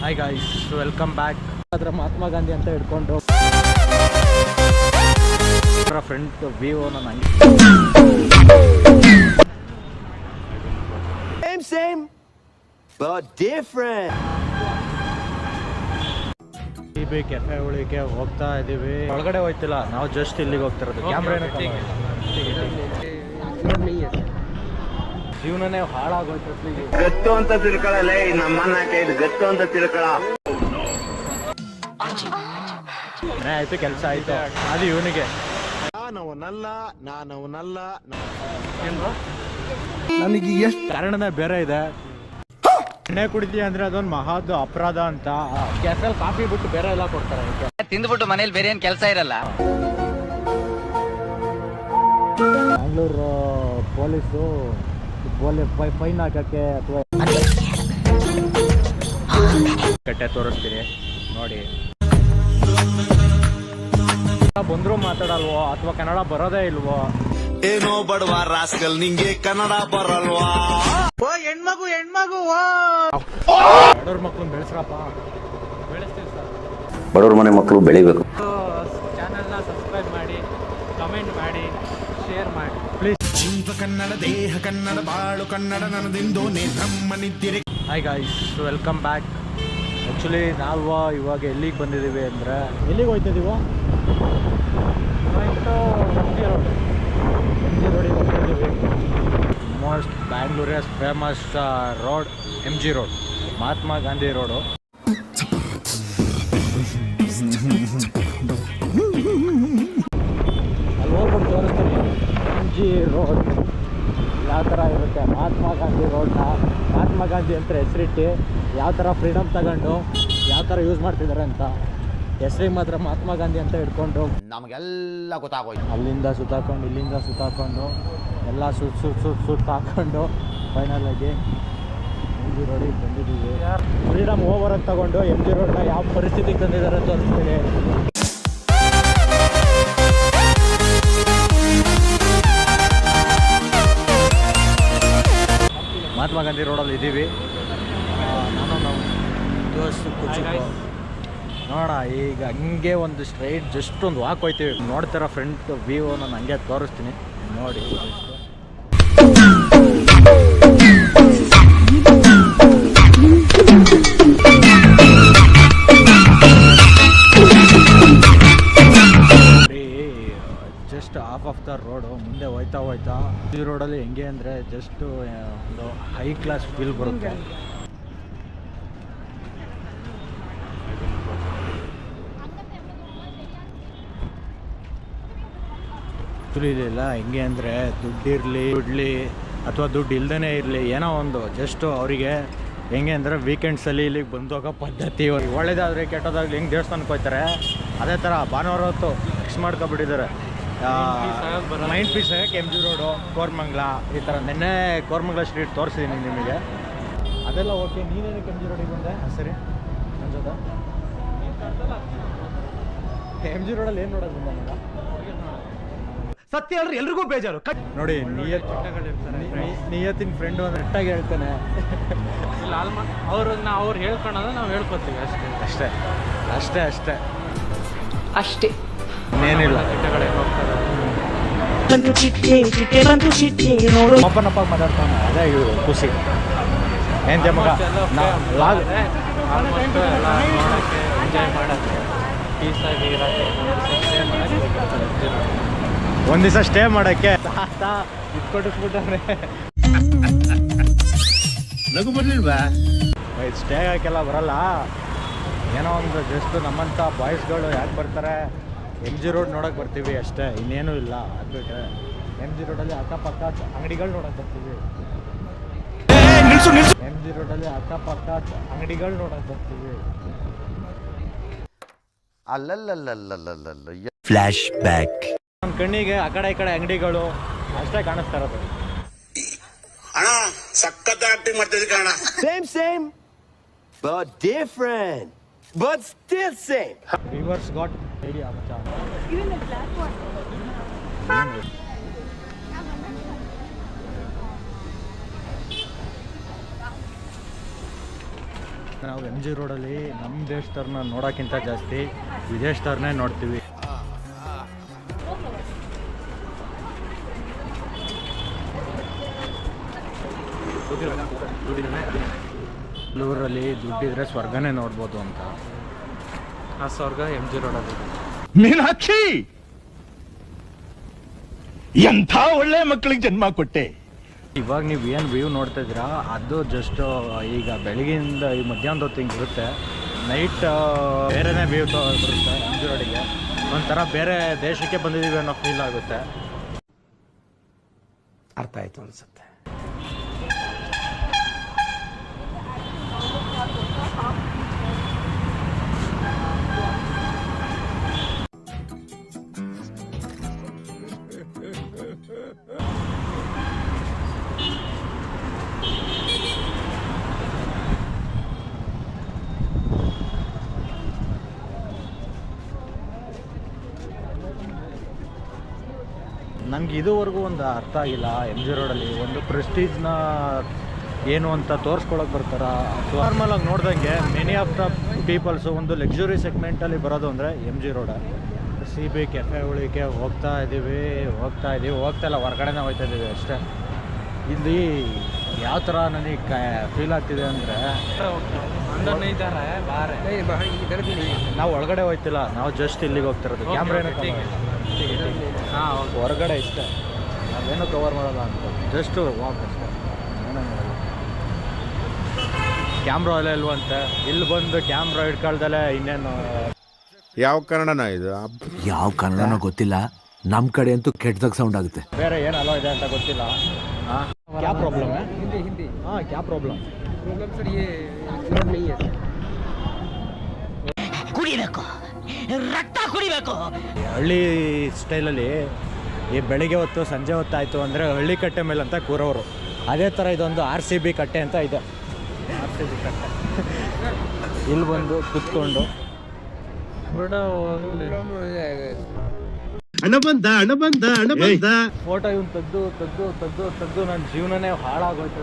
Hi guys, welcome back. ಅದರ ಮಹಾತ್ಮ ಗಾಂಧಿ ಅಂತ ಹಿಡ್ಕೊಂಡು ಫ್ರಂಟ್ ವ್ಯೂ ನಂಗೆ Same, but different. TB cafe ಒಳಗೆ ಹೋಗ್ತಾ ಇದೀವಿ. ಒಳಗಡೆ ಹೋಯ್ತಿಲ್ಲ, ನಾವು ಜಸ್ಟ್ ಇಲ್ಲಿಗೆ ಹೋಗ್ತಿರೋದು. ಕ್ಯಾಮ್ರಾ ಜೀವನನೇ ಹಾಳಾಗೋಯ್ತು. ಗತ್ತು ಅಂತ ತಿಳ್ಕೊಳ್ಳಲ್ಲ, ನಮ್ಮನ್ನ ಕೈದು ಗತ್ತು ಅಂತ ತಿಳ್ಕೊಳ್ಳ. ಆಯ್ತು, ಕೆಲಸ ಆಯ್ತು. ಅದು ಇವನಿಗೆ ನನಗೆ ಎಷ್ಟು ಕಾರಣನೇ ಬೇರೆ ಇದೆ. ಎಣ್ಣೆ ಕುಡಿತೀಯ ಅಂದ್ರೆ ಅದೊಂದು ಮಹಾದ್ ಅಪರಾಧ ಅಂತ. ಕೆಫೆಲ್ ಕಾಫಿ ಬಿಟ್ಟು ಬೇರೆ ಎಲ್ಲ ಕೊಡ್ತಾರೆ. ತಿಂದ್ಬಿಟ್ಟು ಮನೇಲಿ ಬೇರೆ ಏನ್ ಕೆಲಸ ಇರಲ್ಲ. ಬ್ಯಾಂಗ್ಳೂರು ಪೊಲೀಸು ಫೈನ್ ಹಾಕಕ್ಕೆ ಅಥವಾ ಕಟ್ಟೆ ತೋರಿಸ್ತೀನಿ ನೋಡಿ. ಬಂದ್ರು ಮಾತಾಡಲ್ವೋ ಅಥವಾ ಕನ್ನಡ ಬರೋದೇ ಇಲ್ವೋ? ಏನೋ ಬಡವ ರಾಸ್ಕಲ್, ನಿಂಗೆ ಕನ್ನಡ ಬರಲ್ವಾ? ಹೆಣ್ಮಗು ಬಡವ್ರ ಮಕ್ಳನ್ನ ಬೆಳೆಸ್ರಪ್ಪ. ಬೆಳೆಸ್ತೀವಿ ಸರ್. ಬಡವ್ರ ಮನೆ ಮಕ್ಕಳು ಬೆಳಿಬೇಕು. ಚಾನಲ್ನ ಸಬ್ಸ್ಕ್ರೈಬ್ ಮಾಡಿ, ಕಮೆಂಟ್ ಮಾಡಿ, ಶೇರ್ ಮಾಡಿ ಪ್ಲೀಸ್. ಜೀವ ಕನ್ನಡ, ದೇಹ ಕನ್ನಡ, ಬಾಳು ಕನ್ನಡ, ನನ್ನದಿಂದೋನೆ ನಮ್ಮ ನಿದ್ದಿರೆ. Hi guys, welcome back. Actually ನಾವು ಇವಾಗ ಎಲ್ಲಿಗೆ ಬಂದಿದ್ದೀವಿ ಅಂದರೆ, ಎಲ್ಲಿಗೆ ಹೋಗ್ತಿದ್ದೀವೋ MG ರೋಡಿಗೆ ಹೋಗ್ತಿದ್ದೀವಿ. Most Bangaloreans famous road MG road, Mahatma Gandhi road. ಅಲ್ಲಿ ಹೋಗ್ಬಿಟ್ಟು ತೋರಿಸ್ತೀನಿ MG ರೋಡ್ ಯಾವ ಥರ ಇರುತ್ತೆ. ಮಹಾತ್ಮ ಗಾಂಧಿ ರೋಡ್ನ ಮಹಾತ್ಮ ಗಾಂಧಿ ಅಂತ ಹೆಸರಿಟ್ಟು ಯಾವ ಥರ ಫ್ರೀಡಮ್ ತಗೊಂಡು ಯಾವ ಥರ ಯೂಸ್ ಮಾಡ್ತಿದ್ದಾರೆ ಅಂತ. ಹೆಸರಿಗೆ ಮಾತ್ರ ಮಹಾತ್ಮ ಗಾಂಧಿ ಅಂತ ಹಿಡ್ಕೊಂಡು ನಮಗೆಲ್ಲ ಗೊತ್ತಾಗೋಯ್ತು. ಅಲ್ಲಿಂದ ಸುತ್ತಾಕೊಂಡು ಇಲ್ಲಿಂದ ಸುತ್ತಾಕೊಂಡು ಎಲ್ಲ ಸುತ್ತಾಕೊಂಡು ಫೈನಲಾಗಿ MG ರೋಡಿಗೆ ಬಂದಿದ್ದೀವಿ. ಫ್ರೀಡಮ್ ಓವರ್ ಅಂತ ತಗೊಂಡು MG ರೋಡ್ನ ಯಾವ ಪರಿಸ್ಥಿತಿಗೆ ತಂದಿದ್ದಾರೆ ತೋರಿಸ್ತೀನಿ. ಮಹಾತ್ಮ ಗಾಂಧಿ ರೋಡಲ್ಲಿ ಇದ್ದೀವಿ. ನಾವು ದೋಸ್ತು ಕುಚಿಕು ನೋಡ. ಈಗ ಹಂಗೆ ಒಂದು ಸ್ಟ್ರೈಟ್ ಜಸ್ಟ್ ಒಂದು ವಾಕ್ ಹೋಯ್ತೀವಿ. ನೋಡ್ತಾರ ಫ್ರಂಟ್ ವ್ಯೂ ನಾನು ಹಂಗೆ ತೋರಿಸ್ತೀನಿ ನೋಡಿ. Just off of the road ಮುಂದೆ ಹೋಯ್ತಾ ಈ ರೋಡಲ್ಲಿ ಹೆಂಗೆ ಅಂದರೆ ಜಸ್ಟ್ ಒಂದು ಹೈ ಕ್ಲಾಸ್ ಫೀಲ್ ಬರುತ್ತೆ. ಇಲ್ಲ ಹೆಂಗೆ ಅಂದರೆ ದುಡ್ಡಿರಲಿ ಅಥವಾ ದುಡ್ಡು ಇಲ್ದೇ ಇರಲಿ, ಏನೋ ಒಂದು ಜಸ್ಟ್ ಅವರಿಗೆ ಹೆಂಗೆ ಅಂದರೆ ವೀಕೆಂಡ್ಸಲ್ಲಿ ಇಲ್ಲಿಗೆ ಬಂದು ಹೋಗೋ ಪದ್ಧತಿ. ಒಳ್ಳೇದಾದರೆ ಕೆಟ್ಟದಾಗಲಿ ಹೆಂಗೆ ದೇವಸ್ಥಾನಕ್ಕೆ ಹೋಗ್ತಾರೆ, ಅದೇ ಥರ ಭಾನುವಾರ ಹೊತ್ತು ಫಿಕ್ಸ್ ಮಾಡ್ಕೊಬಿಟ್ಟಿದ್ದಾರೆ. ಮೈಂಡ್ ಪೀಸ್ ಆಗಕ್ಕೆ MG ರೋಡು, ಕೋರ್ಮಂಗ್ಲ ಈ ಥರ. ನಿನ್ನೆ ಕೋರ್ಮಂಗ್ಲ ಸ್ಟ್ರೀಟ್ ತೋರಿಸಿದ್ದೀನಿ ನಿಮಗೆ. ಅದೆಲ್ಲ ಓಕೆ. ನೀನೇನಕ್ಕೆ MG ರೋಡಿಗೆ ಬಂದೆ? ಸರಿ, ನನ್ನ ಜೊತೆ MG ರೋಡಲ್ಲಿ ಏನು ನೋಡೋದು ಬಂದ? ಸತ್ಯ ಹೇಳ್ರಿ, ಎಲ್ರಿಗೂ ಬೇಜಾರು. ನೋಡಿ, ನಿಯತ್ತಿನ ಫ್ರೆಂಡು ಅಂದ್ರೆ ನೆಟ್ಟಾಗಿ ಹೇಳ್ತಾನೆ. ಇಲ್ಲ ಅವ್ರನ್ನ ಅವ್ರು ಹೇಳ್ಕೊಳೋದು ನಾವು ಹೇಳ್ಕೊತೀವಿ ಅಷ್ಟೇ. ಇನ್ನೇನಿಲ್ಲ. ಅಪ್ಪನಪ್ಪ ಮಾತಾಡ್ತಾನೆ, ಅದೇ ಖುಷಿ. ಏನು ಜಮಗ ಆಲ್ಮೋಸ್ಟ್ ಎಲ್ಲ ನೋಡೋಕ್ಕೆ, ಎಂಜಾಯ್ ಮಾಡೋಕ್ಕೆ, ಪೀಸಾಗಿ ಇರೋಕ್ಕೆ, ಒಂದು ದಿವಸ ಸ್ಟೇ ಮಾಡೋಕ್ಕೆ ಇಟ್ಕೊಟ್ಟಿಸ್ಬಿಟ್ಟಾರೆ. ನಗು ಬರ್ಲಿಲ್ವಾ? ಸ್ಟೇ ಹಾಕೆಲ್ಲ ಬರಲ್ಲ. ಏನೋ ಒಂದು ಜಸ್ಟ್ ನಮ್ಮಂಥ ಬಾಯ್ಸ್ಗಳು ಯಾಕೆ ಬರ್ತಾರೆ, MG ರೋಡ್ ನೋಡೋಕೆ ಬರ್ತೀವಿ ಅಷ್ಟೇ, ಇನ್ನೇನೂ ಇಲ್ಲ. ಅದು ಬಿಟ್ಟರೆ MG ರೋಡಲ್ಲಿ ಅಕ್ಕಪಕ್ಕ ಅಂಗಡಿಗಳು ನೋಡೋಕೆ ಬರ್ತೀವಿ. MG ರೋಡಲ್ಲಿ ಅಕ್ಕಪಕ್ಕ ಅಂಗಡಿಗಳು ನೋಡೋಕೆ ಬರ್ತೀವಿ. ಅಲ್ಲಲ್ಲಲ್ಲಲ್ಲಲ್ಲಲ್ಲ. Flashback. ನಮ್ಮ ಕಣ್ಣಿಗೆ ಆ ಕಡೆ ಈ ಕಡೆ ಅಂಗಡಿಗಳು ಅಷ್ಟೇ ಕಾಣಿಸ್ತಾ ಇರೋದು. ಅಣ್ಣ ಸಖತ್ ಆಕ್ಟಿಂಗ್ ಮಾಡ್ತಿದ್ದೆ ಕಣ. Same, but different. But still same. Viewers got idea. Even the black one. ನಾವು ಎಮ್ ಜಿ ರೋಡಲ್ಲಿ ನಮ್ಮ ದೇಶದವ್ರನ್ನ ನೋಡೋಕ್ಕಿಂತ ಜಾಸ್ತಿ ವಿದೇಶದವ್ರನ್ನೇ ನೋಡ್ತೀವಿ. ಬೆಂಗಳೂರಲ್ಲಿ ದುಡ್ಡಿದ್ರೆ ಸ್ವರ್ಗನೇ ನೋಡ್ಬೋದು ಅಂತ. ಆ ಸ್ವರ್ಗ ಎಮ್ ಜಿ ರೋಡಲ್ಲಿ. ಮೀನಾಕ್ಷಿ, ಎಂಥ ಒಳ್ಳೆ ಮಕ್ಕಳಿಗೆ ಜನ್ಮ ಕೊಟ್ಟೆ. ಇವಾಗ ನೀವು ಏನು ವ್ಯೂ ನೋಡ್ತಾ ಇದ್ದೀರಾ ಅದು ಜಸ್ಟ್ ಈಗ ಬೆಳಗ್ಗೆಯಿಂದ ಈ ಮಧ್ಯಾಹ್ನದ ಹೊತ್ತು ಹಿಂಗೆ ಇರುತ್ತೆ. ನೈಟ್ ಬೇರೆನೇ ವ್ಯೂ ಬರುತ್ತೆ ಎಮ್ ಜಿ ರೋಡಿಗೆ. ಒಂಥರ ಬೇರೆ ದೇಶಕ್ಕೆ ಬಂದಿದ್ದೀವಿ ಅನ್ನೋ ಫೀಲ್ ಆಗುತ್ತೆ. ಅರ್ಥ ಆಯ್ತು ಅನ್ಸುತ್ತೆ. ನನಗೆ ಇದುವರೆಗೂ ಒಂದು ಅರ್ಥ ಆಗಿಲ್ಲ ಎಮ್ ಜಿ ರೋಡಲ್ಲಿ ಒಂದು ಪ್ರೆಸ್ಟೀಜ್ನ ಏನು ಅಂತ ತೋರಿಸ್ಕೊಳಕ್ಕೆ ಬರ್ತಾರ. ನಾರ್ಮಲಾಗಿ ನೋಡ್ದಂಗೆ ಮೆನಿ ಆಫ್ ದ ಪೀಪಲ್ಸು ಒಂದು ಲಕ್ಸುರಿ ಸೆಗ್ಮೆಂಟಲ್ಲಿ ಬರೋದು ಅಂದರೆ M G road. CB cafe ಒಳಗೆ ಹೋಗ್ತಾ ಇಲ್ಲ, ಹೊರಗಡೆನೇ ಹೋಗ್ತಾ ಇದ್ದೀವಿ ಅಷ್ಟೇ. ಇಲ್ಲಿ ಯಾವ ಥರ ನನಗೆ ಫೀಲ್ ಆಗ್ತಿದೆ ಅಂದರೆ ನಾವು ಒಳಗಡೆ ಹೋಗ್ತಿಲ್ಲ, ನಾವು ಜಸ್ಟ್ ಇಲ್ಲಿಗೆ ಹೋಗ್ತಿರೋದು. ಕ್ಯಾಮ್ರಾ ಏನೋ ಹೊರಗಡೆ ಇಷ್ಟ, ನಾವೇನು ಕವರ್ ಮಾಡೋಲ್ಲ ಅಂತ ಜಸ್ಟ್ ವಾಕ್ ಅಷ್ಟೇ, ಏನೋ ಮಾಡೋಲ್ಲ. ಕ್ಯಾಮ್ರಾ ಅಲ್ಲೇ ಇಲ್ವಂತೆ, ಇಲ್ಲಿ ಬಂದು ಕ್ಯಾಮ್ರಾ ಹಿಡ್ಕೊಳ್ದಲ್ಲೇ ಇನ್ನೇನು. ಯಾವ ಕನ್ನಡನ ಇದು? ಯಾವ ಕನ್ನಡನೋ ಗೊತ್ತಿಲ್ಲ, ನಮ್ಮ ಕಡೆ ಅಂತೂ ಕೆಟ್ಟದಾಗ ಸೌಂಡ್ ಆಗುತ್ತೆ. ಬೇರೆ ಏನು ಅಲೋ ಇದೆ ಅಂತ ಗೊತ್ತಿಲ್ಲ. ಕ್ಯಾ ಪ್ರಾಬ್ಲಮ್? ಹಿಂದಿ. ಹಾಂ, ಕ್ಯಾ ಪ್ರಾಬ್ಲಮ್? ಕುಡಿಬೇಕು, ರಕ್ತ ಕುಡಿಬೇಕು. ಹಳ್ಳಿ ಸ್ಟೈಲಲ್ಲಿ ಈ ಬೆಳಿಗ್ಗೆ ಹೊತ್ತು ಸಂಜೆ ಹೊತ್ತಾಯಿತು ಅಂದರೆ ಹಳ್ಳಿ ಕಟ್ಟೆ ಮೇಲೆ ಅಂತ ಕೂರೋರು. ಅದೇ ಥರ ಇದೊಂದು RCB ಕಟ್ಟೆ ಅಂತ ಇದೆ. RCB ಕಟ್ಟೆ ಇಲ್ಲಿ ಬಂದು ಕುತ್ಕೊಂಡು ಫೋಟೋ ಇವ್ನು ತೆಗ್ದು ನನ್ನ ಜೀವನನೇ ಹಾಳಾಗೋಯ್ತು.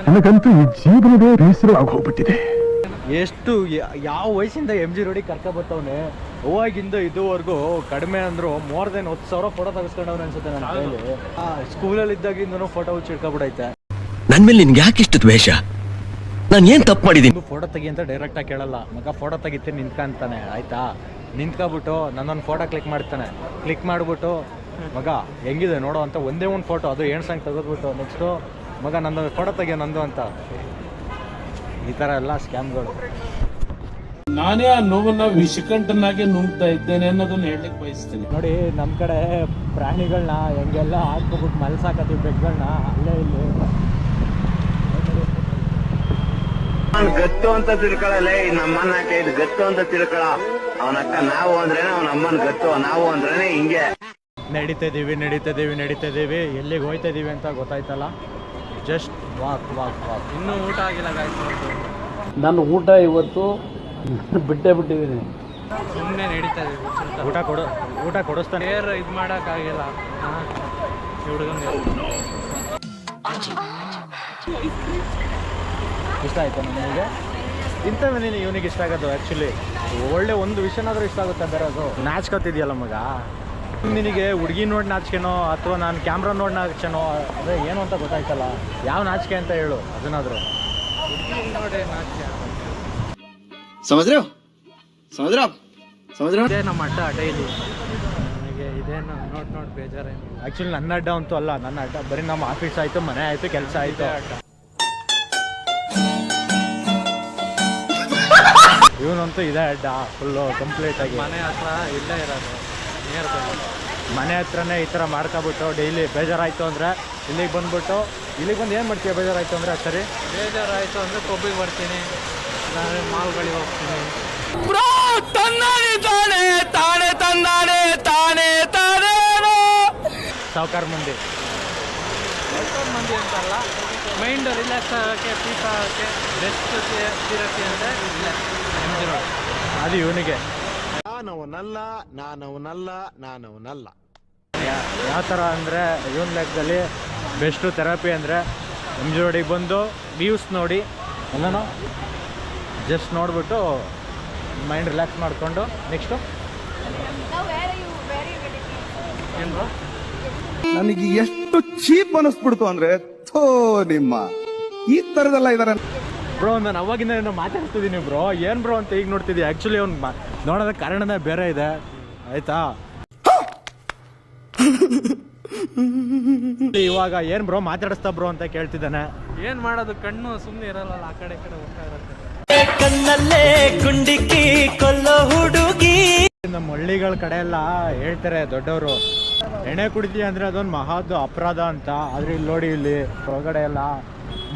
ನನಗಂತೂ ಈ ಜೀವನವೇ ಬೇಸರ ಆಗೋಗ್ಬಿಟ್ಟಿದೆ. ಎಷ್ಟು ಯಾವ ವಯಸ್ಸಿಂದ ಎಮ್ ಜಿ ರೋಡಿಗೆ ಕರ್ಕೊಬತ್ತವನೆ. ಅವಾಗಿಂದ ಇದುವರೆಗೂ ಕಡಿಮೆ ಅಂದ್ರು ಮೋರ್ ದೆನ್ 10,000 ಫೋಟೋ ತೆಗೆಸ್ಕೊಂಡವ್ನು ಅನ್ಸುತ್ತೆ ನನ್ನ ಕೈಲಿ. ಸ್ಕೂಲಲ್ಲಿ ಇದ್ದಾಗಿಂದನೂ ಫೋಟೋ ಹುಚ್ಚಿಡ್ಕೊಬಿಡೈತೆ. ನನ್ನ ಮೇಲೆ ನಿನ್ಗೆ ಯಾಕೆ ಇಷ್ಟು ದ್ವೇಷ? ನಾನು ಏನು ತಪ್ಪು ಮಾಡಿದ್ದೀನಿ? ಫೋಟೋ ತೆಗಿ ಅಂತ ಡೈರೆಕ್ಟಾಗಿ ಕೇಳಲ್ಲ. ಮಗ ಫೋಟೋ ತೆಗಿತೀನಿ ನಿಂತ್ಕೊಂತಾನೆ, ಆಯ್ತಾ? ನಿಂತ್ಕೊಬಿಟ್ಟು ನನ್ನೊಂದು ಫೋಟೋ ಕ್ಲಿಕ್ ಮಾಡಿಬಿಟ್ಟು ಮಗ ಹೆಂಗಿದೆ ನೋಡೋ ಅಂತ ಒಂದೇ ಒಂದು ಫೋಟೋ, ಅದು ಎಣ್ಸಂಗೆ ತೆಗೆದ್ಬಿಟ್ಟು ನೆಕ್ಸ್ಟು ಮಗ ನಂದು ಫೋಟೋ ತೆಗಿಯೋ ನಂದು ಅಂತ. ಈ ಥರ ಎಲ್ಲ ಸ್ಕ್ಯಾಮ್ಗಳು. ನಾನೇ ಆ ನೋವನ್ನ ವಿಷಕಂಠನಾಗೆ ನುಂಗ್ತಾ ಇದ್ದೇನೆ ಅನ್ನೋದನ್ನ ಹೇಳಲಿಕ್ಕೆ ಬಯಸ್ತೀನಿ. ನೋಡಿ, ನಮ್ಮ ಕಡೆ ಪ್ರಾಣಿಗಳನ್ನ ಹೆಂಗೆಲ್ಲ ಹಾಕ್ಬಿಟ್ಟು ಮಲ್ಸಾಕತ್ತೀವಿ, ಬೆಡ್ಗಳನ್ನ ಅಲ್ಲೇ ಇಲ್ಲಿ. ಗತ್ತು ಅಂತ ತಿಳ್ಕೊಳ್ಳಲ್ಲ, ನಮ್ಮನ್ನ ಕೈದು ಗತ್ತು ಅಂತ ತಿಳ್ಕೊಳ. ಅವನಕ್ಕ ನಾವು ಅಂದ್ರೇನೆ, ಅವನ ಅಮ್ಮನ್ ಗತ್ತು, ನಾವು ಅಂದ್ರೇನೆ ಹಿಂಗೆ. ನಡೀತಿದ್ದೀವಿ ಎಲ್ಲಿಗೆ ಹೋಗ್ತಾ ಇದೀವಿ ಅಂತ ಗೊತ್ತಾಯ್ತಲ್ಲ. Just walk. ಇನ್ನೂ ಊಟ ಆಗಿಲ್ಲ ಗಾಯ್ತು. ನನ್ನ ಊಟ ಇವತ್ತು ಬಿಟ್ಟಿದ್ದೀನಿ. ಸುಮ್ಮನೆ ನಡೀತಾ ಇದೀವಿ. ಊಟ ಕೊಡಿಸ್ತಾನೆ. ಇದು ಮಾಡೋಕ್ಕಾಗಿಲ್ಲ ಹುಡುಗನಿಗೆ. ಇಷ್ಟ ಆಯ್ತು ನಮಗೆ. ಇಂಥವೇ ನೀನು ಇವನಿಗೆ ಇಷ್ಟ ಆಗೋದು. ಆ್ಯಕ್ಚುಲಿ ಒಳ್ಳೆ ಒಂದು ವಿಷಯನಾದ್ರೂ ಇಷ್ಟ ಆಗುತ್ತೆ. ಬೇರೆ ಅದು ನಾಚ್ಕೊತಿದ್ಯಲ್ಲ ಮಗ, ನಿನಗೆ ಹುಡುಗಿ ನೋಡಿ ನಾಚಿಕೆನೋ ಅಥವಾ ನಾನು ಕ್ಯಾಮ್ರಾ ನೋಡಿ ನಾಚಿಕೆನೋ ಅದೇ ಏನು ಅಂತ ಗೊತ್ತಾಯ್ತಲ್ಲ. ಯಾವ ನಾಚಿಕೆ ಅಂತ ಹೇಳು ಅದನ್ನಾದರೂ. ನೋಡಿ ನಾಚಿಕೆ ಸಮುದ್ರ ಇದೇ ನಮ್ಮ ಅಡ್ಡ ಡೈಲಿ. ನನಗೆ ಇದೇನು ನೋಡಿ ಬೇಜಾರೇನು. ಆ್ಯಕ್ಚುಲಿ ನನ್ನ ಅಡ್ಡ ಅಂತೂ ಅಲ್ಲ, ನನ್ನ ಅಡ್ಡ ಬರೀ ನಮ್ಮ ಆಫೀಸ್ ಆಯಿತು, ಮನೆ ಆಯಿತು, ಕೆಲಸ ಆಯಿತು. ಇವನಂತೂ ಇದೇ ಅಡ್ಡ ಫುಲ್ಲು ಕಂಪ್ಲೀಟಾಗಿ. ಮನೆ ಹತ್ರ ಇಲ್ಲೇ ಇರೋದು, ನಿಯರ್ ಬೈ. ಮನೆ ಹತ್ರನೇ ಈ ಥರ ಮಾಡ್ಕೊಬಿಟ್ಟು ಡೈಲಿ ಬೇಜಾರಾಯಿತು ಅಂದರೆ ಇಲ್ಲಿಗೆ ಬಂದು ಏನು ಮಾಡ್ತೀಯ? ಬೇಜಾರಾಯಿತು ಅಂದರೆ ಸರಿ, ಬೇಜಾರಾಯಿತು ಅಂದರೆ ಕೊಬ್ಬಿಗೆ ಬರ್ತೀನಿ, ನಾನು ಮಾಲ್ಗಳಿಗೆ ಹೋಗ್ತೀನಿ. ಸಾವುಕಾರ ಮಂದಿ ಅಂತಲ್ಲ, ಮೈಂಡ್ ರಿಲ್ಯಾಕ್ಸ್ ಆಗೋಕ್ಕೆ, ಪೀಸ್ ಆಗೋಕ್ಕೆ ಬೆಸ್ಟ್ ಇರಕ್ಕೆ ಅಂದರೆ ಇಲ್ಲ ಎಮ್ ಜಿ ರೋಡ್. ಅದು ಇವನಿಗೆ ನಾನವನಲ್ಲ. ಯಾವ ಥರ ಅಂದರೆ ಇವನ್ ಲೆಕ್ಕದಲ್ಲಿ ಬೆಸ್ಟು ಥೆರಪಿ ಅಂದರೆ ಎಮ್ ಜಿ ರೋಡಿಗೆ ಬಂದು ವ್ಯೂಸ್ ನೋಡಿ ಎಲ್ಲನೋ ಜಸ್ಟ್ ನೋಡಿಬಿಟ್ಟು ಮೈಂಡ್ ರಿಲ್ಯಾಕ್ಸ್ ಮಾಡಿಕೊಂಡು next Now where are you getting it? ಏನು ಬ್ರೋ? ನನಗೆ ಎಷ್ಟು ಚೀಪ್ ಅನಿಸ್ಬಿಡ್ತು ಅಂದ್ರೆ ಥೋ ನಿಮ್ಮ ಈ ತರದೆಲ್ಲ ಇದಾರೆ. ಬ್ರೋ ನಾನು ಅವಾಗಿಂದ ಏನೋ ಮಾತಾಡ್ತಿದ್ದೀನಿ ಬ್ರೋ, ಏನು ಬ್ರೋ ಅಂತ ಈಗ ನೋಡ್ತಿದ್ದಿ. ಆ್ಯಕ್ಚುಲಿ ಅವ್ನು ನೋಡೋದಕ್ಕೆ ಕಾರಣನೇ ಬೇರೆ ಇದೆ ಆಯ್ತಾ. ಇವಾಗ ಏನು ಬ್ರೋ ಮಾತಾಡಿಸ್ತಾ ಬ್ರೋ ಅಂತ ಕೇಳ್ತಿದ್ದಾನೆ. ಏನ್ ಮಾಡೋದು, ಕಣ್ಣು ಸುಮ್ಮನೆ ಇರಲ್ಲ, ಆ ಕಡೆ ಈ ಕಡೆ ಹೋಗ್ತಾ ಇರುತ್ತೆ. ಕಣ್ಣಲ್ಲೇ ಗುಂಡಿಕ್ಕಿ ಕೊಲ್ಲೋ ಹುಡುಗಿ. ನಮ್ಮ ಹಳ್ಳಿಗಳ ಕಡೆ ಎಲ್ಲ ಹೇಳ್ತಾರೆ ದೊಡ್ಡವರು, ಎಣ್ಣೆ ಕುಡಿತೀಯ ಅಂದರೆ ಅದೊಂದು ಮಹಾದ್ ಅಪರಾಧ ಅಂತ. ಆದರೆ ಇಲ್ಲಿ ನೋಡಿ, ಇಲ್ಲಿ ಹೊರಗಡೆ ಎಲ್ಲ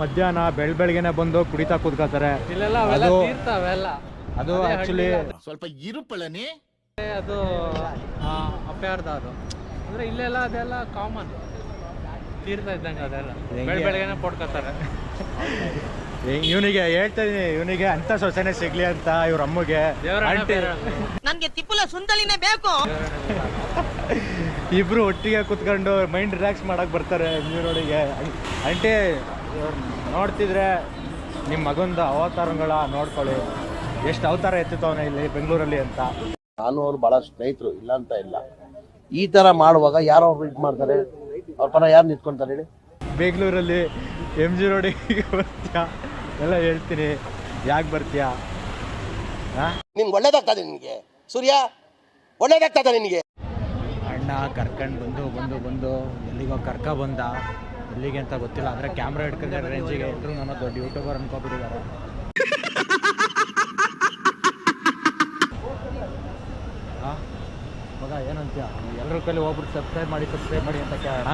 ಮಧ್ಯಾಹ್ನ ಬೆಳಗ್ಗೆನೆ ಬಂದು ಕುಡಿತಾ ಕೂತ್ಕೋತಾರೆ. ಇಲ್ಲೆಲ್ಲ ಅವೆಲ್ಲ ಅದು- ತೀರ್ಥ ಅವೆಲ್ಲ. ಅದು ಅದೇ ಆ್ಯಕ್ಚುಲಿ ಸ್ವಲ್ಪ ಇರುಪಳನಿ ಅದು ಅಪ್ಯಾರ್ದ ಅದು ಅಂದ್ರೆ ಇಲ್ಲೆಲ್ಲ ಅದೆಲ್ಲ ಕಾಮನ್ ತೀರ್ಥ ಇದ್ದಂಗೆ ಅದೆಲ್ಲ. ಹೆಂಗೆ? ಬೆಳಗ್ಗೆನೆ ಪಡ್ಕೋತಾರೆ. ಇವನಿಗೆ ಹೇಳ್ತಾ ಇದೀನಿ, ಇವನಿಗೆ ಅಂತ ಸೊಸೆನೆ ಸಿಗ್ಲಿ ಅಂತ ಇವ್ರ ಅಮ್ಮಗೆ. ದೇವರ ಆಂಟಿ ನನ್ಗೆ ತಿಪ್ಪುಲ ಸುಂದಲಿನೇ ಬೇಕು. ಇಬ್ರು ಒಟ್ಟಿಗೆ ಕುತ್ಕೊಂಡು ಮೈಂಡ್ ರಿಲ್ಯಾಕ್ಸ್ ಮಾಡಕ್ ಬರ್ತಾರೆ ರೋಡಿಗೆ. ಆಂಟಿ ನೋಡ್ತಿದ್ರೆ ನಿಮ್ಮ ಮಗಂದ ಅವತಾರಗಳ ನೋಡ್ಕೊಳ್ಳಿ, ಎಷ್ಟು ಅವತಾರ ಎತ್ತುತ್ತವನೆ ಇಲ್ಲಿ ಬೆಂಗಳೂರಲ್ಲಿ ಅಂತ. ನಾನು ಅವ್ರು ಬಹಳ ಸ್ನೇಹಿತರು, ಇಲ್ಲ ಅಂತ ಇಲ್ಲ. ಈ ತರ ಮಾಡುವಾಗ ಯಾರು ಅವ್ರು ಇದು ಮಾಡ್ತಾರೆ, ಅವ್ರ ಪರ ಯಾರು ನಿಂತ್ಕೊಂತಾರೆ ಹೇಳಿ. ಬೆಂಗಳೂರಲ್ಲಿ MG ರೋಡಿಗೆ ಬರ್ತೀಯಾ ಎಲ್ಲ ಹೇಳ್ತೀನಿ, ಯಾಕೆ ಬರ್ತೀಯಾ? ನಿನ್ಗೆ ಒಳ್ಳೇದಾಗ್ತದೆ, ನಿನಗೆ ಸೂರ್ಯ ಒಳ್ಳೇದಾಗ್ತದೆ ನಿನಗೆ. ಅಣ್ಣ ಕರ್ಕೊಂಡು ಬಂದು ಎಲ್ಲಿಗೋ ಬಂದ, ಎಲ್ಲಿಗೆ ಅಂತ ಗೊತ್ತಿಲ್ಲ. ಅಂದರೆ ಕ್ಯಾಮ್ರಾ ಹಿಡ್ಕೊಂಡ್ರೆ ರೇಂಜಿಗೆ ಎಲ್ಲರೂ ನನ್ನ ದೊಡ್ಡ ಯೂಟ್ಯೂಬರ್ ಅನ್ಕೊಬಿಟ್ಟಿದ್ದಾರೆ. ಮಗ ಏನಂತೀಯ? ಎಲ್ಲರ ಕೈಲಿ ಹೋಗ್ಬಿಟ್ಟು ಸಬ್ಸ್ಕ್ರೈಬ್ ಮಾಡಿ ಅಂತ ಕೇಳೋಣ.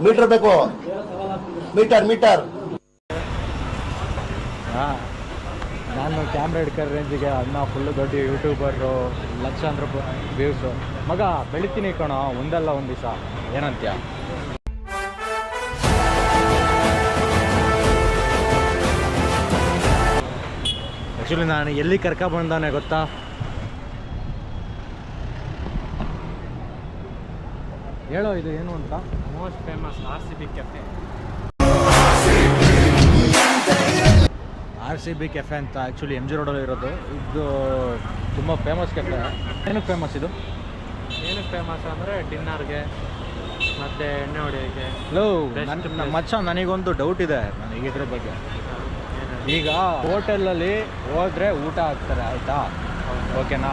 ಮೀಟರ್ ಬೇಕು, ಮೀಟರ್. ಹಾಂ, ನಾನು ಕ್ಯಾಮ್ರಾ ಹಿಡ್ಕೊಂಡ್ರೆ ರೇಂಜಿಗೆ ಅಣ್ಣ ಫುಲ್ಲು ದೊಡ್ಡ ಯೂಟ್ಯೂಬರು, ಲಕ್ಷಾಂತರ ವ್ಯೂಸು. ಮಗ ಬೆಳಿತೀನಿ ಕಣೋ, ಒಂದಲ್ಲ ಒಂದು ದಿವಸ. ಏನಂತೀಯ? ಆ್ಯಕ್ಚುಲಿ ನಾನು ಎಲ್ಲಿ ಬಂದಾನೆ ಗೊತ್ತಾ? ಹೇಳೋ ಇದು ಏನು ಅಂತ. Most famous RCB cafe. RCB cafe ಅಂತ ಆ್ಯಕ್ಚುಲಿ MG ರೋಡಲ್ಲಿ ಇರೋದು. ಇದು ತುಂಬ ಫೇಮಸ್ ಕೆಫೆ. ಏನಕ್ಕೆ ಫೇಮಸ್ ಇದು? ಏನಕ್ಕೆ ಫೇಮಸ್ ಅಂದರೆ ಡಿನ್ನರ್ಗೆ ಮತ್ತು ಎಣ್ಣೆ ಹೊಡೆಯೋಕ್ಕೆ. ನನ್ನ ಮಚ್ಚ, ನನಗೊಂದು ಡೌಟ್ ಇದೆ ನನಗೆ ಇದ್ರ ಬಗ್ಗೆ. ಈಗ ಹೋಟೆಲಲ್ಲಿ ಹೋದರೆ ಊಟ ಹಾಕ್ತಾರೆ ಆಯಿತಾ, ಓಕೆನಾ?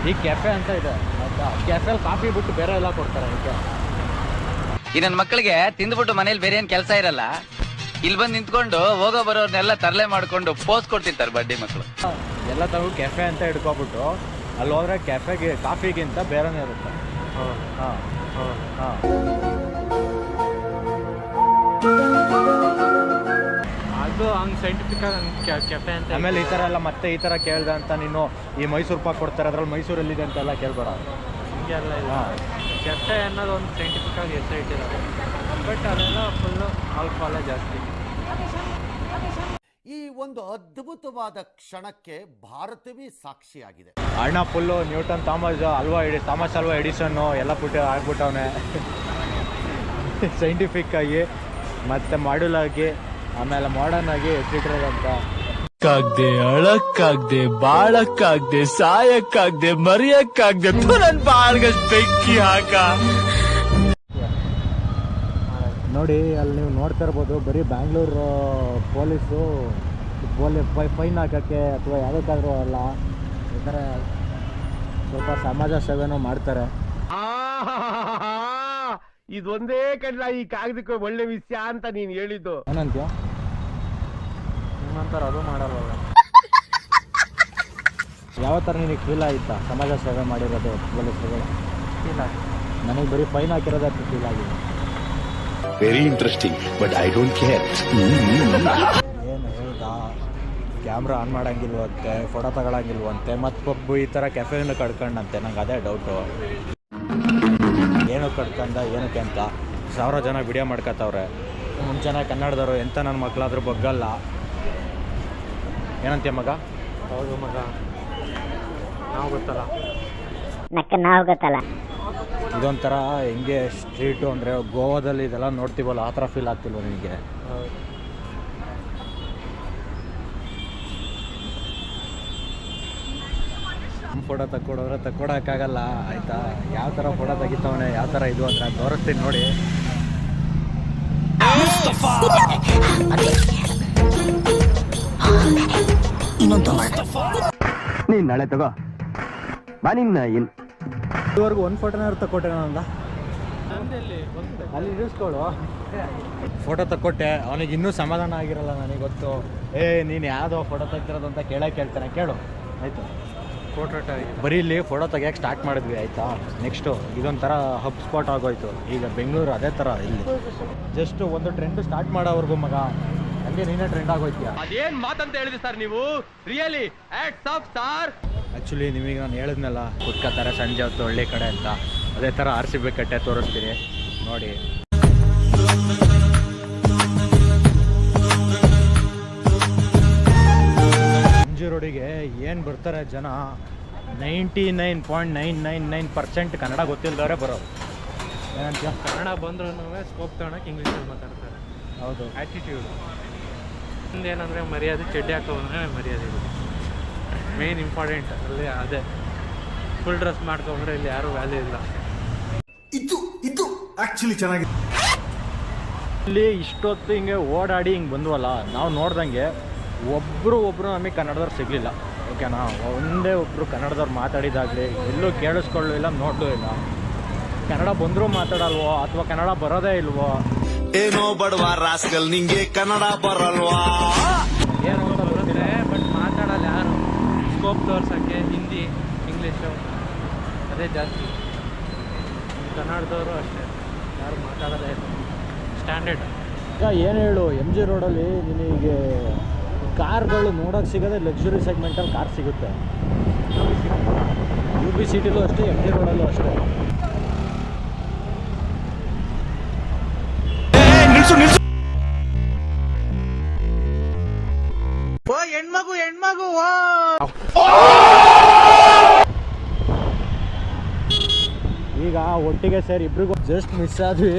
ಈ ಕೆಫೆ ಅಂತ ಇದೆ ಆಯಿತಾ, ಕೆಫೆಲಿ ಕಾಫಿ ಬಿಟ್ಟು ಬೇರೆ ಎಲ್ಲ ಕೊಡ್ತಾರೆ. ಅದಕ್ಕೆ ಈ ನನ್ನ ಮಕ್ಕಳಿಗೆ ತಿಂದ್ಬಿಟ್ಟು ಮನೇಲಿ ಬೇರೆ ಏನ್ ಕೆಲಸ ಇರಲ್ಲ, ಇಲ್ಲಿ ಬಂದು ನಿಂತ್ಕೊಂಡು ಹೋಗೋ ಬರೋರ್ನೆಲ್ಲ ತರಲೆ ಮಾಡ್ಕೊಂಡು ಪೋಸ್ ಕೊಡ್ತಿರ್ತಾರೆ ಬಡ್ಡಿ ಮಕ್ಕಳು. ಎಲ್ಲ ತಗೋ ಕೆಫೆ ಅಂತ ಹಿಡ್ಕೊಬಿಟ್ಟು ಅಲ್ಲಿ ಹೋದ್ರೆ ಕೆಫೆಗೆ ಕಾಫಿಗಿಂತ ಬೇರೆನೇ ಇರುತ್ತೆ. ಹಾಂ ಹಾಂ. ಅದು ಹಂಗೆ ಸೈಂಟಿಫಿಕ್ ಆಗಿ ಕೆಫೆ ಅಂತ. ಆಮೇಲೆ ಈ ಥರ ಎಲ್ಲ ಮತ್ತೆ ಈ ಥರ ಕೇಳ್ದೆ ಅಂತ ನೀನು ಈ ಮೈಸೂರು ಪಾಕ್ ಕೊಡ್ತಾರೆ, ಅದ್ರಲ್ಲಿ ಮೈಸೂರಲ್ಲಿದೆ ಅಂತೆಲ್ಲ ಕೇಳ್ಬೇಡ. ಹಿಂಗೆಲ್ಲ ಇಲ್ಲ. ಕೆಫೆ ಅನ್ನೋದು ಒಂದು ಸೈಂಟಿಫಿಕ್ ಆಗಿ ಹೆಸರು ಇಟ್ಟಿರೋದು, ಬಟ್ ಅದೆಲ್ಲ ಫುಲ್ಲು ಆಲ್ಕೋಹಾಲೇ ಜಾಸ್ತಿ. ಈ ಒಂದು ಅದ್ಭುತವಾದ ಕ್ಷಣಕ್ಕೆ ಭಾರತವೇ ಸಾಕ್ಷಿಯಾಗಿದೆ. ಅಣ್ಣ ಫುಲ್ಲು ನ್ಯೂಟನ್ ಥಾಮಸ್ ಅಲ್ವಾ ಎಡಿಸನ್ನು ಎಲ್ಲ ಆಗ್ಬಿಟ್ಟವನೆ ಸೈಂಟಿಫಿಕ್ ಆಗಿ, ಮತ್ತು ಮಾಡ್ಯೂಲ್ ಆಗಿ, ಆಮೇಲೆ ಮಾಡರ್ನ್ ಆಗಿ ಎತ್ತಿಟ್ಟಿರೋದಂತ. ಕಾಗ್ದೆ ಅಳಕ್ಕಾಗ್ದೆ ಬಾಳಕ್ಕಾಗ್ದೆ ಸಾಯಕ್ಕಾಗ್ದೆ ಮರಿಯಕ್ಕಾಗ್ದೆ ನನ್ ಬಾಳ್ಗಷ್ಟು ಬೆಂಕಿ ಹಾಕ. ನೋಡಿ ಅಲ್ಲಿ ನೀವು ನೋಡ್ತಾ ಇರ್ಬೋದು, ಬರೀ ಬ್ಯಾಂಗ್ಳೂರು ಪೊಲೀಸು ಫೈನ್ ಹಾಕೋಕ್ಕೆ ಅಥವಾ ಯಾವುದಕ್ಕಾದ್ರೂ ಅಲ್ಲ, ಈ ಥರ ಸ್ವಲ್ಪ ಸಮಾಜ ಸೇವೆನೂ ಮಾಡ್ತಾರೆ. ಇದೊಂದೇ ಕಡ್ಲ ಈ ಕಾಗದಕ್ಕೆ ಒಳ್ಳೆ ವಿಷಯ ಅಂತ ನೀನು ಹೇಳಿದ್ದು. ಏನಂತೀಯ? ನಿಮ್ಮಂತಾರೆ ಅದು ಮಾಡಲ್ವಲ್ಲ. ಯಾವ ಥರ ನಿನಗೆ ಫೀಲ್ ಆಯಿತಾ ಸಮಾಜ ಸೇವೆ ಮಾಡಿರೋದು ಪೊಲೀಸರು? ಫೀಲ್ ಆಗಿ ನನಗೆ ಬರೀ ಫೈನ್ ಹಾಕಿರೋದೇ ಫೀಲ್ ಆಗಿದೆ. Very interesting but I don't care. ಏನು ಹೇಳ್ದಾ, ಕ್ಯಾಮ್ರಾ ಆನ್ ಮಾಡೋಂಗಿಲ್ವಂತೆ, ಫೋಟೋ ತಗೊಳಂಗಿಲ್ವಂತೆ, ಮತ್ತು ಪಬ್ಬು ಈ ಥರ ಕೆಫೆಯನ್ನು ಕಡ್ಕೊಂಡಂತೆ. ನಂಗೆ ಅದೇ ಡೌಟು, ಏನು ಕಡ್ಕೊಂಡ ಏನಕ್ಕೆ ಅಂತ. 1000 ಜನ ವಿಡಿಯೋ ಮಾಡ್ಕೊತವ್ರೆ. ಮುಂಚೆನೇ ಕನ್ನಡದವರು ಎಂಥ ನನ್ನ ಮಕ್ಕಳಾದ್ರೂ ಬಗ್ಗಲ್ಲ. ಏನಂತೀಯ ಮಗ? ಹೌದು ಮಗ, ನಾವು ಗೊತ್ತಲ್ಲ. ಇದೊಂಥರ ಹೆಂಗೆ ಸ್ಟ್ರೀಟು ಅಂದರೆ ಗೋವಾದಲ್ಲಿ ಇದೆಲ್ಲ ನೋಡ್ತೀವಲ್ಲ, ಆ ಥರ ಫೀಲ್ ಆಗ್ತಿಲ್ವ ನಿನಗೆ? ಫೋಟೋ ತಕ್ಕೊಡೋದ್ರೆ ತಕ್ಕೊಡೋಕ್ಕಾಗಲ್ಲ ಆಯಿತಾ. ಯಾವ ಥರ ಫೋಟೋ ತೆಗಿತಾವನೆ, ಯಾವ ಥರ ಇದು ಅಂತ ತೋರಿಸ್ತೀನಿ ನೋಡಿ. ನೀನ್ ನಾಳೆ ತಗೋ ಬಾ. ನಿನ್ನ ಇದುವರೆಗೂ ಒಂದು ಫೋಟೋನಾದ್ರು ತಕ್ಕೊಟ್ಟೆ ನಂದ. ಅಲ್ಲಿ ಇರಿಸ್ಕೊಡು. ಫೋಟೋ ತಕ್ಕೊಟ್ಟೆ, ಅವನಿಗೆ ಇನ್ನೂ ಸಮಾಧಾನ ಆಗಿರಲ್ಲ. ನನಗೆ ಗೊತ್ತು, ನೀನು ಯಾವುದೋ ಫೋಟೋ ತೆಗ್ದಿರೋದು ಅಂತ ಕೇಳ್ತಾನೆ. ಕೇಳು ಆಯಿತು. ಫೋಟೋ ಬರೀ ಇಲ್ಲಿ ಫೋಟೋ ತೆಗಿಯೋಕ್ಕೆ ಸ್ಟಾರ್ಟ್ ಮಾಡಿದ್ವಿ ಆಯಿತಾ. ನೆಕ್ಸ್ಟು ಇದೊಂಥರ ಹಬ್ ಸ್ಪಾಟ್ ಆಗೋಯ್ತು. ಈಗ ಬೆಂಗಳೂರು ಅದೇ ಥರ ಇಲ್ಲಿ ಜಸ್ಟ್ ಒಂದು ಟ್ರೆಂಡ್ ಸ್ಟಾರ್ಟ್ ಮಾಡೋವರೆಗೂ ಮಗ ಹಂಗೆ ನೀನೇ ಟ್ರೆಂಡ್ ಆಗೋಯ್ತೀಯ. ಅದೇನ್ ಮಾತಂತ ಹೇಳಿದ್ರಿ ಸರ್ ನೀವು? Really hats off sir. Actually ನಿಮಗೆ ನಾನು ಹೇಳಿದ್ನಲ್ಲ ಕುತ್ಕೋತಾರೆ ಸಂಜೆ ಹೊತ್ತು ಹಳ್ಳಿ ಕಡೆ ಅಂತ, ಅದೇ ಥರ RCB ಕಟ್ಟೆ ತೋರಿಸ್ತೀನಿ ನೋಡಿ. MG ರೋಡಿಗೆ ಏನು ಬರ್ತಾರೆ ಜನ, 99.999% ಕನ್ನಡ ಗೊತ್ತಿಲ್ಲದವರೇ ಬರೋದು. ಏನಂತ ಕನ್ನಡ ಬಂದ್ರೂ ಸ್ಕೋಪ್ ತಗೊಳಕ್ಕೆ ಇಂಗ್ಲೀಷಲ್ಲಿ ಮಾತಾಡ್ತಾರೆ. ಹೌದು, ಆ್ಯಟಿಟ್ಯೂಡ್ ಏನಂದರೆ ಮರ್ಯಾದೆ, ಚಡ್ಡಿ ಹಾಕೋದ್ರೆ ಮರ್ಯಾದೆ ಇದೆ ಮೇನ್ ಇಂಪಾರ್ಟೆಂಟ್ ಅಲ್ಲಿ. ಅದೇ ಫುಲ್ ಡ್ರೆಸ್ ಮಾಡ್ಕೊಂಡ್ರೆ ಇಲ್ಲಿ ಯಾರೂ ವ್ಯಾಲ್ಯೂ ಇಲ್ಲ. ಇದು ಆಕ್ಚುಲಿ ಚೆನ್ನಾಗಿದೆ. ಇಲ್ಲಿ ಇಷ್ಟೊತ್ತು ಹಿಂಗೆ ಓಡಾಡಿ ಹಿಂಗೆ ಬಂದ್ವಲ್ಲ, ನಾವು ನೋಡ್ದಂಗೆ ಒಬ್ಬರು ನಮಗೆ ಕನ್ನಡದವ್ರು ಸಿಗಲಿಲ್ಲ. ಓಕೆನಾ, ಒಂದೇ ಒಬ್ಬರು ಕನ್ನಡದವ್ರು ಮಾತಾಡಿದಾಗಲಿ ಎಲ್ಲೂ ಕೇಳಿಸ್ಕೊಳ್ಳಿಲ್ಲ, ನೋಡಲೂ ಇಲ್ಲ. ಕನ್ನಡ ಬಂದರೂ ಮಾತಾಡಲ್ವೋ ಅಥವಾ ಕನ್ನಡ ಬರೋದೇ ಇಲ್ವೋ ಏನೋ ಬಡವ ರಾಸ್ಕಲ್, ನಿಂಗೆ ಕನ್ನಡ ಬರಲ್ವಾ? ಏನು ಬರುತ್ತೆ ಬಟ್ ಮಾತಾಡಲ್ಲ ಯಾರು. ಸ್ಕೋಪ್ ತೋರ್ಸೋಕ್ಕೆ ಹಿಂದಿ ಇಂಗ್ಲೀಷು ಅದೇ ಜಾಸ್ತಿ. ಕನ್ನಡದವರು ಅಷ್ಟೇ ಯಾರು ಮಾತಾಡೋದೇ ಇಲ್ಲ. ಸ್ಟ್ಯಾಂಡರ್ಡ್. ಈಗ ಏನು ಹೇಳು, MG ರೋಡಲ್ಲಿ ನಿನಗೆ ಕಾರ್ಗಳು ನೋಡೋಕೆ ಸಿಗೋದೇ ಲಕ್ಸುರಿ ಸೆಗ್ಮೆಂಟಲ್ಲಿ ಕಾರ್ ಸಿಗುತ್ತೆ. UB ಸಿಟಿಲೂ ಅಷ್ಟೇ, MG ರೋಡಲ್ಲೂ ಅಷ್ಟೇ. ಹೆಣ್ಮಗು ಈಗ ಒಟ್ಟಿಗೆ ಸೇರಿ ಇಬ್ರಿಗೂ ಜಸ್ಟ್ ಮಿಸ್ ಆದ್ವಿ.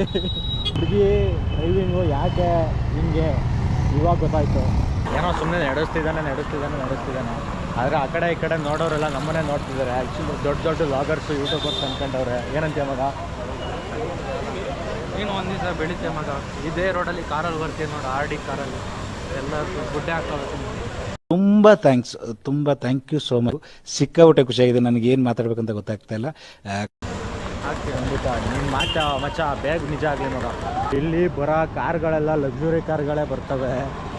ಹುಡುಗಿ ಡ್ರೈವಿಂಗು ಯಾಕೆ ಹಿಂಗೆ ಇವಾಗ ಗೊತ್ತಾಯ್ತು. ಏನೋ ಸುಮ್ಮನೆ ನಡೆಸ್ತಿದ್ದಾನೆ. ಆದರೆ ಆ ಕಡೆ ಈ ಕಡೆ ನೋಡೋರೆಲ್ಲ ನಮ್ಮನ್ನೇ ನೋಡ್ತಿದ್ದಾರೆ. ಆ್ಯಕ್ಚುಲಿ ದೊಡ್ಡ ವ್ಲಾಗರ್ಸು ಯೂಟ್ಯೂಬರ್ಸ್ ಅಂದ್ಕೊಂಡವ್ರೆ. ಏನಂತೀಯ ಮಗ? ನೀನು ಒಂದು ದಿವಸ ಬೆಳೀತೆ ಮಗ. ಇದೇ ರೋಡಲ್ಲಿ ಕಾರಲ್ಲಿ ಬರ್ತೀವಿ ನೋಡು, RD ಕಾರಲ್ಲಿ ಎಲ್ಲರೂ ಗುಡ್ಡೆ ಹಾಕೋಬೇಕು. ತುಂಬ ಥ್ಯಾಂಕ್ ಯು ಸೋ ಮಚ್. ಸಿಕ್ಕಾಬಿಟ್ಟೆ ಖುಷಿಯಾಗಿದೆ. ನನಗೆ ಏನು ಮಾತಾಡ್ಬೇಕಂತ ಗೊತ್ತಾಗ್ತಾ ಇಲ್ಲ. ಖಂಡಿತ ನೀನು ಮಚ್ಚ ಬೇಗ ನಿಜ ಆಗಲಿ ಮಗ. ಇಲ್ಲಿ ಬರೋ ಕಾರ್ಗಳೆಲ್ಲ ಲಕ್ಸುರಿ ಕಾರ್ಗಳೇ ಬರ್ತವೆ,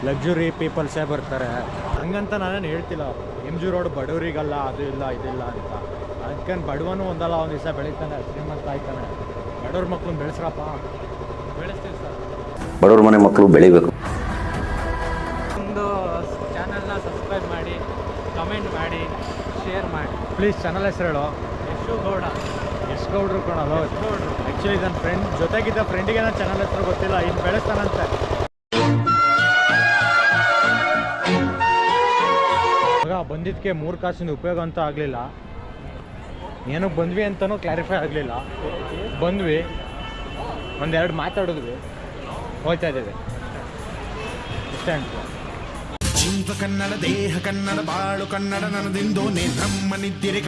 ಲಕ್ಸುರಿ ಪೀಪಲ್ಸೇ ಬರ್ತಾರೆ. ಹಂಗಂತ ನಾನೇನು ಹೇಳ್ತಿಲ್ಲ. MG ರೋಡ್ ಬಡವರಿಗಲ್ಲ, ಅದು ಇಲ್ಲ ಇದಿಲ್ಲ ಅಂತ. ಅದಕ್ಕೆ ಬಡವನು ಒಂದಲ್ಲ ಒಂದು ದಿವಸ ಬೆಳೀತಾನೆ, ಶ್ರೀಮಂತ ಆಯ್ತಾನೆ. ಬಡವ್ರ ಮಕ್ಳನ್ನ ಬೆಳೆಸ್ರಪ್ಪ. ಬೆಳೆಸ್ತೀವಿ ಸರ್. ಬಡವ್ರ ಮನೆ ಮಕ್ಕಳು ಬೆಳಿಬೇಕು. ಒಂದು ಚಾನಲ್ನ ಸಬ್ಸ್ಕ್ರೈಬ್ ಮಾಡಿ, ಕಮೆಂಟ್ ಮಾಡಿ, ಶೇರ್ ಮಾಡಿ ಪ್ಲೀಸ್. ಚಾನಲ್ ಹೆಸರು ಹೇಳೋ. ಯಶ್ ಗೌಡ್ರು ಕೊಡೋದು. ಆ್ಯಕ್ಚುಲಿ ನನ್ನ ಫ್ರೆಂಡ್ ಜೊತೆಗಿದ್ದ ಫ್ರೆಂಡಿಗೆ ನನ್ನ ಚಾನಲ್ ಹೆಸರು ಗೊತ್ತಿಲ್ಲ, ಇನ್ನು ಬೆಳೆಸ್ತಾನಂತೆ. ಇವಾಗ ಬಂದಿದ್ದಕ್ಕೆ 3 ಕಾಸಿನ ಉಪಯೋಗ ಅಂತೂ ಆಗಲಿಲ್ಲ. ಏನಕ್ಕೆ ಬಂದ್ವಿ ಅಂತಲೂ ಕ್ಲಾರಿಫೈ ಆಗಲಿಲ್ಲ. ಬಂದ್ವಿ, ಒಂದೆರಡು ಮಾತಾಡಿದ್ವಿ, ಹೋಗ್ತಾ ಇದ್ದೇವೆ ಇಷ್ಟೇ ಅಂತ. ಜೀವ ಕನ್ನಡ, ದೇಹ ಕನ್ನಡ, ಬಾಳು ಕನ್ನಡ, ನನ್ನದಿಂದೋ ನೇ ಬ್ರಹ್ಮನಿದ್ದಿರೆ.